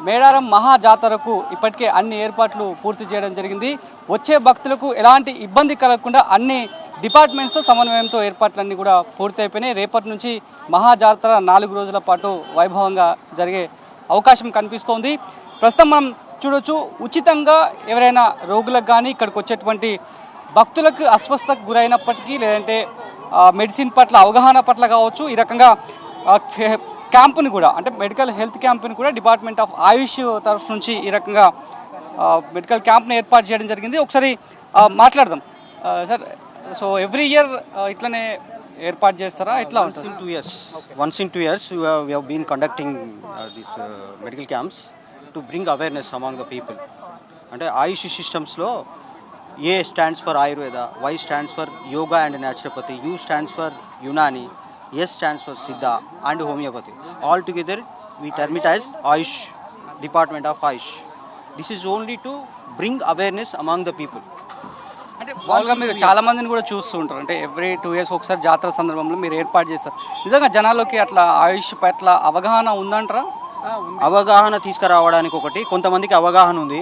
మేడారం మహా జాతరకు ఇప్పటికే అన్ని ఏర్పాట్లు పూర్తి చేయడం జరిగింది. వచ్చే భక్తులకు ఎలాంటి ఇబ్బంది కలగకుండా అన్ని డిపార్ట్మెంట్స్తో సమన్వయంతో ఏర్పాట్లన్నీ కూడా పూర్తయిపోయినాయి. రేపటి నుంచి మహాజాతర 4 రోజుల పాటు వైభవంగా జరిగే అవకాశం కనిపిస్తోంది. ప్రస్తుతం మనం చూడొచ్చు, ఉచితంగా ఎవరైనా రోగులకు కానీ ఇక్కడికి వచ్చేటువంటి భక్తులకు అస్వస్థతకు గురైనప్పటికీ లేదంటే మెడిసిన్ పట్ల అవగాహన పట్ల కావచ్చు, ఈ రకంగా క్యాంపుని కూడా అంటే మెడికల్ హెల్త్ క్యాంపుని కూడా డిపార్ట్మెంట్ ఆఫ్ ఆయుష్ తరఫు నుంచి ఈ రకంగా మెడికల్ క్యాంప్ని ఏర్పాటు చేయడం జరిగింది. ఒకసారి మాట్లాడదాం సార్. సో ఎవ్రీ ఇయర్ ఇట్లనే ఏర్పాటు చేస్తారా, ఎట్లా ఉంటుంది? Once in 2 years we have been conducting these medical camps to bring awareness among the people. అంటే ఆయుష్ సిస్టమ్స్లో A stands for Ayurveda, Y stands for Yoga and Naturopathy, U stands for Unani, S stands for Siddha and Homeopathy. All together we term it as Ayush, Department of Ayush. This is only to bring awareness among the people. అంటే మామూలుగా మీరు చాలా మందిని కూడా చూస్తూ ఉంటారు, అంటే every 2 years ఒకసారి జాతర సందర్భంలో మీరు ఏర్పాటు చేస్తారు. నిజంగా జనాల్లోకి అట్లా ఆయుష్ పట్ల అవగాహన ఉందంటారా? అవగాహన తీసుకురావడానికి ఒకటి, కొంతమందికి అవగాహన ఉంది.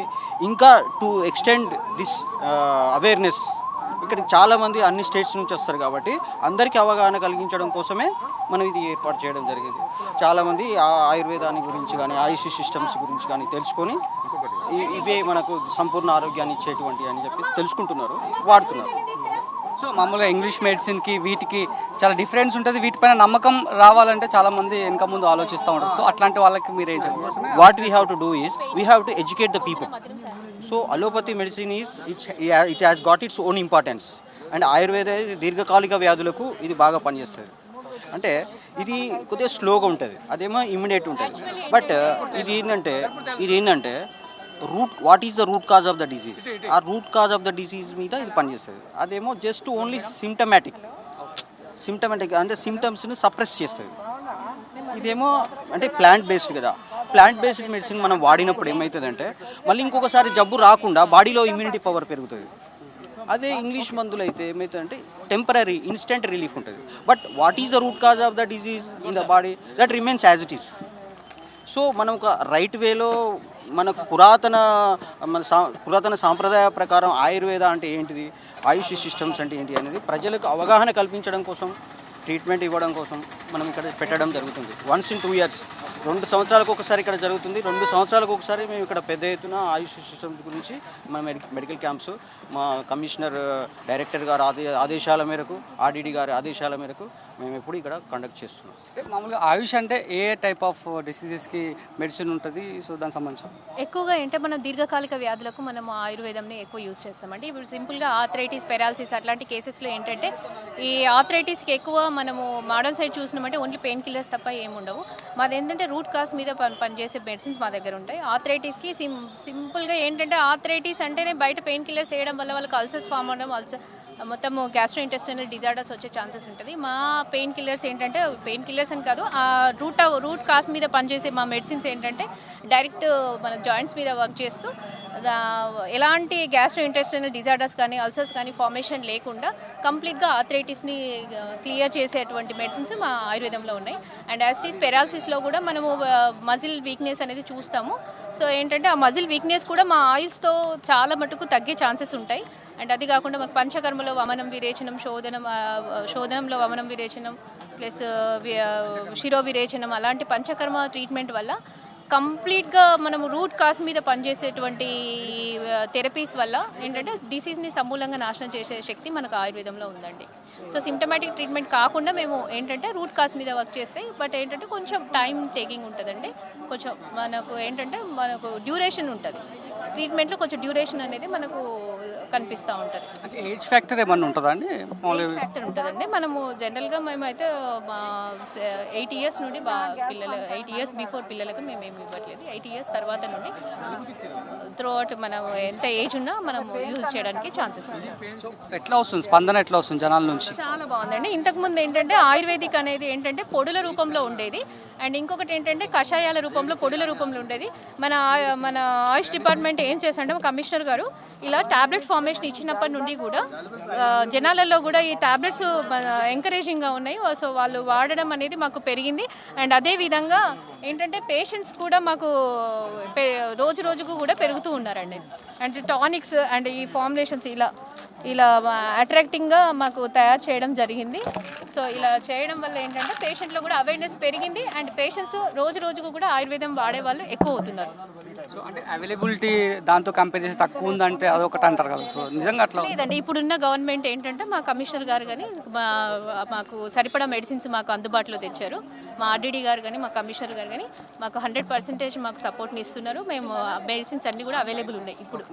ఇంకా టు ఎక్స్టెండ్ దిస్ అవేర్నెస్, ఇక్కడికి చాలామంది అన్ని స్టేట్స్ నుంచి వస్తారు కాబట్టి అందరికీ అవగాహన కలిగించడం కోసమే మనం ఇది ఏర్పాటు చేయడం జరిగింది. చాలామంది ఆయుర్వేదాన్ని గురించి కానీ ఆయుష్ సిస్టమ్స్ గురించి కానీ తెలుసుకొని ఇవే మనకు సంపూర్ణ ఆరోగ్యాన్ని ఇచ్చేటువంటి అని చెప్పి తెలుసుకుంటున్నారు, వాడుతున్నారు. సో మామూలుగా ఇంగ్లీష్ మెడిసిన్కి వీటికి చాలా డిఫరెన్స్ ఉంటుంది. వీటిపైన నమ్మకం రావాలంటే చాలామంది వెనక ముందు ఆలోచిస్తూ ఉంటారు. సో అట్లాంటి వాళ్ళకి మీరు ఏం చెప్తారు? What we have to do is we have to educate the people. So allopathy medicine it has got its own importance. And Ayurveda దీర్ఘకాలిక వ్యాధులకు ఇది బాగా పనిచేస్తుంది. అంటే ఇది కొద్దిగా స్లోగా ఉంటుంది, అదేమో ఇమ్మీడియట్ ఉంటుంది. బట్ ఇది ఏంటంటే what is the root cause of the disease, ఆ root cause of the disease మీద ఇది పనిచేస్తుంది. అదేమో జస్ట్ ఓన్లీ సిమ్టమాటిక్ అంటే సిమ్టమ్స్ని సప్రెస్ చేస్తుంది. ఇదేమో అంటే ప్లాంట్ బేస్డ్ కదా. ప్లాంట్ బేస్డ్ మెడిసిన్ మనం వాడినప్పుడు ఏమవుతుందంటే మళ్ళీ ఇంకొకసారి జబ్బు రాకుండా బాడీలో ఇమ్యూనిటీ పవర్ పెరుగుతుంది. అదే ఇంగ్లీష్ మందులు అయితే ఏమవుతుందంటే టెంపరీ ఇన్స్టెంట్ రిలీఫ్ ఉంటుంది. But what is the root cause of the disease in the body, that remains as it is. So మనం ఒక రైట్ వేలో మనకు పురాతన సాంప్రదాయ ప్రకారం ఆయుర్వేద అంటే ఏంటిది, ఆయుష్ సిస్టమ్స్ అంటే ఏంటి అనేది ప్రజలకు అవగాహన కల్పించడం కోసం, ట్రీట్మెంట్ ఇవ్వడం కోసం మనం ఇక్కడ పెట్టడం జరుగుతుంది. వన్స్ ఇన్ 2 years, 2 సంవత్సరాలకు ఒకసారి ఇక్కడ జరుగుతుంది. 2 సంవత్సరాలకు ఒకసారి మేము ఇక్కడ పెద్ద ఎత్తున ఆయుష్ సిస్టమ్స్ గురించి మా మెడికల్ క్యాంప్స్ మా కమిషనర్ డైరెక్టర్ గారు ఆదేశాల మేరకు, ఆర్డీడీ గారి ఆదేశాల మేరకు మేము ఎప్పుడు ఇక్కడ కండక్ట్ చేస్తున్నాం. మామూలుగా ఆయుష్ అంటే ఏ టైప్ ఆఫ్ డిసీజెస్కి మెడిసిన్ ఉంటుంది? సో దానికి సంబంధించి ఎక్కువగా అంటే మనం దీర్ఘకాలిక వ్యాధులకు మనం ఆయుర్వేదంని ఎక్కువ యూజ్ చేస్తామండి. ఇప్పుడు సింపుల్గా ఆర్థరైటిస్, పెరాలసిస్ అట్లాంటి కేసెస్లో ఏంటంటే ఈ ఆర్థరైటిస్కి ఎక్కువ మనము మోడర్న్ సైడ్ చూసినామంటే ఓన్లీ పెయిన్ కిల్లర్స్ తప్ప ఏముండవు. మాది ఏంటంటే రూట్ కాజ్ మీద పనిచేసే మెడిసిన్స్ మా దగ్గర ఉంటాయి. ఆర్థరైటిస్కి సింపుల్గా ఏంటంటే ఆర్థరైటిస్ అంటేనే బయట పెయిన్ కిల్లర్స్ వేయడం వల్ల వాళ్ళకి అల్సర్స్ ఫామ్ అవడం, మొత్తం గ్యాస్ట్రో ఇంటెస్టైనల్ డిజార్డర్స్ వచ్చే ఛాన్సెస్ ఉంటుంది. మా పెయిన్ కిల్లర్స్ ఏంటంటే పెయిన్ కిల్లర్స్ అని కాదు, ఆ రూట్ కాజ్ మీద పనిచేసే మా మెడిసిన్స్ ఏంటంటే డైరెక్ట్ మన జాయింట్స్ మీద వర్క్ చేస్తూ ఎలాంటి గ్యాస్ట్రో ఇంటెస్టైనల్ డిజార్డర్స్ కానీ అల్సర్స్ కానీ ఫార్మేషన్ లేకుండా కంప్లీట్గా ఆర్థరైటిస్ని క్లియర్ చేసేటువంటి మెడిసిన్స్ మా ఆయుర్వేదంలో ఉన్నాయి. అండ్ యాస్టీస్ పెరాలసిస్లో కూడా మనము మజిల్ వీక్నెస్ అనేది చూస్తాము. సో ఏంటంటే ఆ మజిల్ వీక్నెస్ కూడా మా ఆయిల్స్తో చాలా మటుకు తగ్గే ఛాన్సెస్ ఉంటాయి. అండ్ అది కాకుండా మనకు పంచకర్మలో వమనం విరేచనం, శోధనంలో వమనం విరేచనం ప్లస్ శిరో విరేచనం అలాంటి పంచకర్మ ట్రీట్మెంట్ వల్ల కంప్లీట్గా మనము రూట్ కాజ్ మీద పనిచేసేటువంటి థెరపీస్ వల్ల ఏంటంటే డిసీజ్ని సమూలంగా నాశనం చేసే శక్తి మనకు ఆయుర్వేదంలో ఉందండి. సో సిమ్టమాటిక్ ట్రీట్మెంట్ కాకుండా మేము ఏంటంటే రూట్ కాజ్ మీద వర్క్ చేస్తాయి. బట్ ఏంటంటే కొంచెం టైం టేకింగ్ ఉంటుందండి. కొంచెం మనకు డ్యూరేషన్ ఉంటుంది ట్రీట్మెంట్లో, కొంచెం డ్యూరేషన్ అనేది మనకు కనిపిస్తూ ఉంటుంది. అంటే ఏజ్ ఫ్యాక్టర్ ఏమన్నా ఉంటుందా అండి? ఏజ్ ఫ్యాక్టర్ ఉంటుందండి. మనము జనరల్గా మేమైతే 8 years నుండి పిల్లలు 8 years బిఫోర్ పిల్లలకు మేము ఏమి ఇవ్వట్లేదు. 8 years తర్వాత నుండి త్రూ అవుట్ మనం ఎంత ఏజ్ ఉన్నా మనం యూజ్ చేయడానికి ఛాన్సెస్ ఉంది. ఎట్లా వస్తుంది స్పందన, ఎట్లా వస్తుంది జనాల నుంచి? చాలా బాగుందండి. ఇంతకుముందు ఏంటంటే ఆయుర్వేదిక్ అనేది ఏంటంటే పొడుల రూపంలో ఉండేది. అండ్ ఇంకొకటి ఏంటంటే కషాయాల రూపంలో పొడుల రూపంలో ఉండేది. మన ఆయుష్ డిపార్ట్మెంట్ ఏం చేశారంటే కమిషనర్ గారు ఇలా టాబ్లెట్ ఫార్మేషన్ ఇచ్చినప్పటి నుండి కూడా జనాలలో కూడా ఈ టాబ్లెట్స్ ఎంకరేజింగ్గా ఉన్నాయి. సో వాళ్ళు వాడడం అనేది మాకు పెరిగింది. అండ్ అదేవిధంగా ఏంటంటే పేషెంట్స్ కూడా మాకు రోజు రోజుకు కూడా పెరుగుతూ ఉన్నారండి. అంటే టానిక్స్ అండ్ ఈ ఫార్ములేషన్స్ ఇలా అట్రాక్టింగ్గా మాకు తయారు చేయడం జరిగింది. సో ఇలా చేయడం వల్ల ఏంటంటే పేషెంట్లో కూడా అవేర్నెస్ పెరిగింది. అండ్ పేషెంట్స్ రోజు రోజుకు కూడా ఆయుర్వేదం వాడే వాళ్ళు ఎక్కువ అవుతున్నారు. సో అంటే అవైలబిలిటీ దాంతో కంపేర్ చేసి తక్కువ ఉందంటే అదొకటి అంటారు కదా, సో నిజంగా అట్లా లేదండి. ఇప్పుడున్న గవర్నమెంట్ ఏంటంటే మా కమిషనర్ గారు కానీ మాకు సరిపడా మెడిసిన్స్ మాకు అందుబాటులో తెచ్చారు. మా ఆర్డీడీ గారు కానీ మా కమిషనర్ గారు కానీ మాకు 100% మాకు సపోర్ట్ని ఇస్తున్నారు. మేము మెడిసిన్స్ అన్నీ కూడా అవైలబుల్ ఉన్నాయి. ఇప్పుడు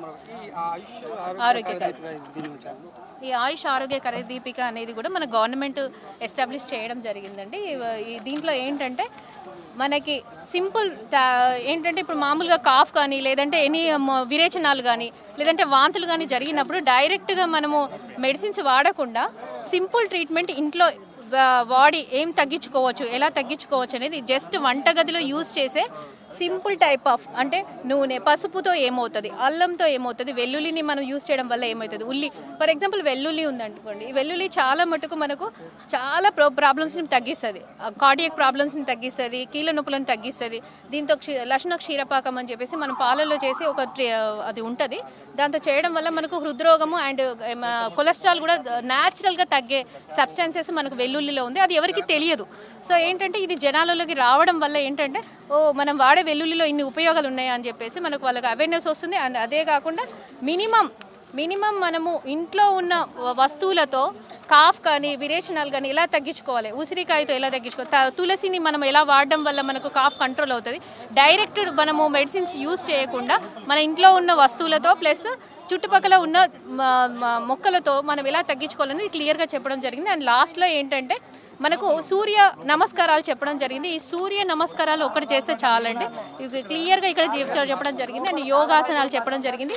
ఈ ఆయుష్ ఆరోగ్య కరదీపిక అనేది కూడా మన గవర్నమెంట్ ఎస్టాబ్లిష్ చేయడం జరిగిందండి. దీంట్లో ఏంటంటే మనకి సింపుల్ ఏంటంటే ఇప్పుడు మామూలుగా కాఫ్ కానీ లేదంటే ఎనీ విరేచనాలు కానీ లేదంటే వాంతులు కానీ జరిగినప్పుడు డైరెక్ట్గా మనము మెడిసిన్స్ వాడకుండా సింపుల్ ట్రీట్మెంట్ ఇంట్లో వాడి ఏం తగ్గించుకోవచ్చు, ఎలా తగ్గించుకోవచ్చు అనేది జస్ట్ వంటగదిలో యూజ్ చేసే సింపుల్ టైప్ ఆఫ్ అంటే నూనె, పసుపుతో ఏమవుతుంది, అల్లంతో ఏమవుతుంది, వెల్లుల్లిని మనం యూజ్ చేయడం వల్ల ఏమవుతుంది, ఉల్లి ఫర్ ఎగ్జాంపుల్ వెల్లుల్లి ఉందనుకోండి, ఈ వెల్లుల్లి చాలా మటుకు మనకు చాలా ప్రాబ్లమ్స్ని తగ్గిస్తుంది. కార్డియక్ ప్రాబ్లమ్స్ని తగ్గిస్తుంది, కీళ్ళ నొప్పులను తగ్గిస్తుంది. దీంతో లక్షణ క్షీరపాకం అని చెప్పేసి మనం పాలల్లో చేసి ఒక అది ఉంటుంది. దాంతో చేయడం వల్ల మనకు హృద్రోగము అండ్ కొలెస్ట్రాల్ కూడా న్యాచురల్గా తగ్గే సబ్స్టాన్సెస్ మనకు వెల్లుల్లిలో ఉంది. అది ఎవరికి తెలియదు. సో ఏంటంటే ఇది జనాలలోకి రావడం వల్ల ఏంటంటే మనం వాడే వెల్లుల్లిలో ఇన్ని ఉపయోగాలు ఉన్నాయి అని చెప్పేసి మనకు వాళ్ళకి అవేర్నెస్ వస్తుంది. అండ్ అదే కాకుండా మినిమం మనము ఇంట్లో ఉన్న వస్తువులతో కాఫ్ కానీ విరేచనాలు కానీ ఎలా తగ్గించుకోవాలి, ఉసిరికాయతో ఎలా తగ్గించుకోవాలి, తులసిని మనం ఎలా వాడడం వల్ల మనకు కాఫ్ కంట్రోల్ అవుతుంది. డైరెక్ట్ మనము మెడిసిన్స్ యూజ్ చేయకుండా మన ఇంట్లో ఉన్న వస్తువులతో ప్లస్ చుట్టుపక్కల ఉన్న మొక్కలతో మనం ఎలా తగ్గించుకోవాలని క్లియర్గా చెప్పడం జరిగింది. అండ్ లాస్ట్లో ఏంటంటే మనకు సూర్య నమస్కారాలు చెప్పడం జరిగింది. ఈ సూర్య నమస్కారాలు ఒకటి చేస్తే చాలండి. క్లియర్గా ఇక్కడ చెప్పడం జరిగింది. అండ్ యోగాసనాలు చెప్పడం జరిగింది.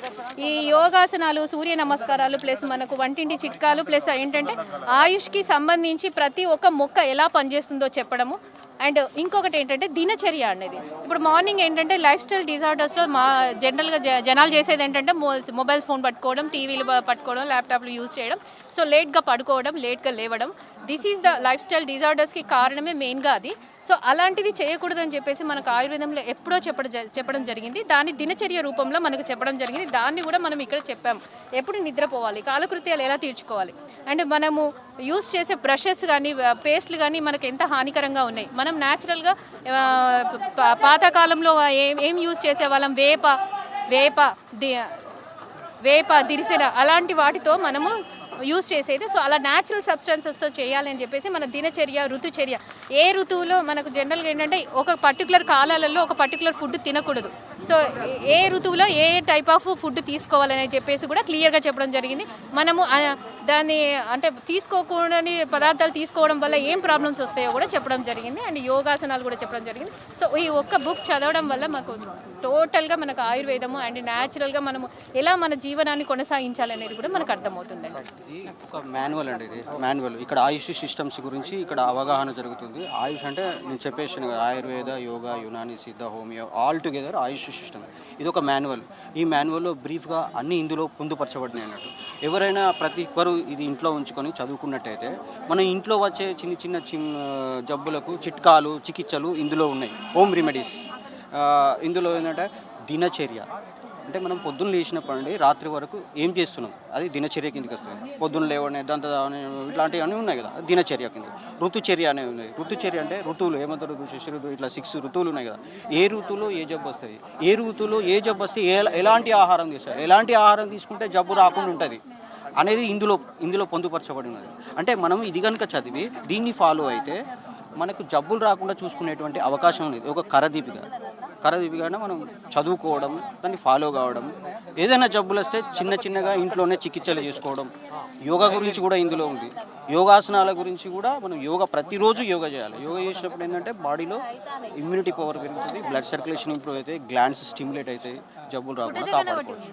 ఈ యోగాసనాలు, సూర్య నమస్కారాలు ప్లస్ మనకు వంటింటి చిట్కాలు ప్లస్ ఏంటంటే ఆయుష్కి సంబంధించి ప్రతి ఒక్క మొక్క ఎలా పనిచేస్తుందో చెప్పడము. అండ్ ఇంకొకటి ఏంటంటే దినచర్య అనేది ఇప్పుడు మార్నింగ్ ఏంటంటే లైఫ్ స్టైల్ డిజార్డర్స్లో జనరల్గా జనాలు చేసేది ఏంటంటే మొబైల్ ఫోన్ పట్టుకోవడం, టీవీలు పట్టుకోవడం, ల్యాప్టాప్లు యూజ్ చేయడం, సో లేట్గా పడుకోవడం, లేట్గా లేవడం. This is the lifestyle డిజార్డర్స్కి కారణమే మెయిన్గా అది. సో అలాంటిది చేయకూడదని చెప్పేసి మనకు ఆయుర్వేదంలో ఎప్పుడో చెప్పడం జరిగింది. దాని దినచర్య రూపంలో మనకు చెప్పడం జరిగింది. దాన్ని కూడా మనం ఇక్కడ చెప్పాము. ఎప్పుడు నిద్రపోవాలి, కాలకృత్యాలు ఎలా తీర్చుకోవాలి, అండ్ మనము యూస్ చేసే బ్రషెస్ కానీ పేస్ట్లు కానీ మనకు ఎంత హానికరంగా ఉన్నాయి. మనం న్యాచురల్గా పాతకాలంలో ఏం యూజ్ చేసేవాళ్ళం, వేప దిరిసెన అలాంటి వాటితో మనము యూజ్ చేసేది. సో అలా న్యాచురల్ సబ్స్టెన్సెస్తో చేయాలని చెప్పేసి మన దినచర్య, ఋతుచర్య ఏ ఋతువులో మనకు జనరల్గా ఏంటంటే ఒక పర్టికులర్ కాలాలలో ఒక పర్టికులర్ ఫుడ్ తినకూడదు. సో ఏ ఋతువులో ఏ టైప్ ఆఫ్ ఫుడ్ తీసుకోవాలని చెప్పేసి కూడా క్లియర్గా చెప్పడం జరిగింది. మనము దాన్ని అంటే తీసుకోకూడని పదార్థాలు తీసుకోవడం వల్ల ఏం ప్రాబ్లమ్స్ వస్తాయో కూడా చెప్పడం జరిగింది. అండ్ యోగాసనాలు కూడా చెప్పడం జరిగింది. సో ఈ ఒక్క బుక్ చదవడం వల్ల మాకు టోటల్గా మనకు ఆయుర్వేదము అండ్ న్యాచురల్గా మనము ఎలా మన జీవనాన్ని కొనసాగించాలనేది కూడా మనకు అర్థమవుతుందండి. ఒక మాన్యువల్ అండి, ఇది మాన్యువల్. ఇక్కడ ఆయుష్ సిస్టమ్స్ గురించి ఇక్కడ అవగాహన జరుగుతుంది. ఆయుష్ అంటే నేను చెప్పేసాను కదా, ఆయుర్వేద, యోగా, యునాని, సిద్ధ, హోమియో ఆల్ టుగెదర్ ఆయుష్ సిస్టమ్. ఇది ఒక మాన్యువల్. ఈ మాన్యువల్లో బ్రీఫ్గా అన్ని ఇందులో పొందుపరచబడినాయి అన్నట్టు. ఎవరైనా ప్రతి ఒక్కరు ఇది ఇంట్లో ఉంచుకొని చదువుకున్నట్టయితే మన ఇంట్లో వచ్చే చిన్న జబ్బులకు చిట్కాలు, చికిత్సలు ఇందులో ఉన్నాయి. హోమ్ రెమెడీస్ ఇందులో ఏంటంటే దినచర్య అంటే మనం పొద్దున్న లేచినప్పటి నుండి రాత్రి వరకు ఏం చేస్తున్నాం అది దినచర్య కిందకి వస్తుంది. పొద్దున్న లేవనే ఇట్లాంటివి అన్నీ ఉన్నాయి కదా, దినచర్య కింద. ఋతుచర్య అనేవి ఉన్నాయి. ఋతుచర్య అంటే ఋతువులు ఏమంటారు, ఋతువు ఇట్లా 6 ఋతువులు ఉన్నాయి కదా. ఏ ఋతువులో ఏ జబ్బు వస్తుంది, ఏ ఋతువులో ఏ జబ్బు వస్తే ఎలాంటి ఆహారం తీసుకోవాలి, ఎలాంటి ఆహారం తీసుకుంటే జబ్బు రాకుండా ఉంటుంది అనేది ఇందులో పొందుపరచబడి ఉన్నది. అంటే మనం ఇది కనుక చదివి దీన్ని ఫాలో అయితే మనకు జబ్బులు రాకుండా చూసుకునేటువంటి అవకాశం ఉంది. ఒక కరదీపిగా మనం చదువుకోవడం, దాన్ని ఫాలో కావడం, ఏదైనా జబ్బులు వస్తే చిన్నగా ఇంట్లోనే చికిత్సలు చేసుకోవడం. యోగా గురించి కూడా ఇందులో ఉంది. యోగాసనాల గురించి కూడా మనం ప్రతిరోజు యోగా చేయాలి. యోగా చేసినప్పుడు ఏంటంటే బాడీలో ఇమ్యూనిటీ పవర్ పెరుగుతుంది, బ్లడ్ సర్క్యులేషన్ ఇంప్రూవ్ అవుతాయి, గ్లాండ్స్ స్టిమ్యులేట్ అవుతాయి, జబ్బులు రాకుండా కాపాడుకోవచ్చు.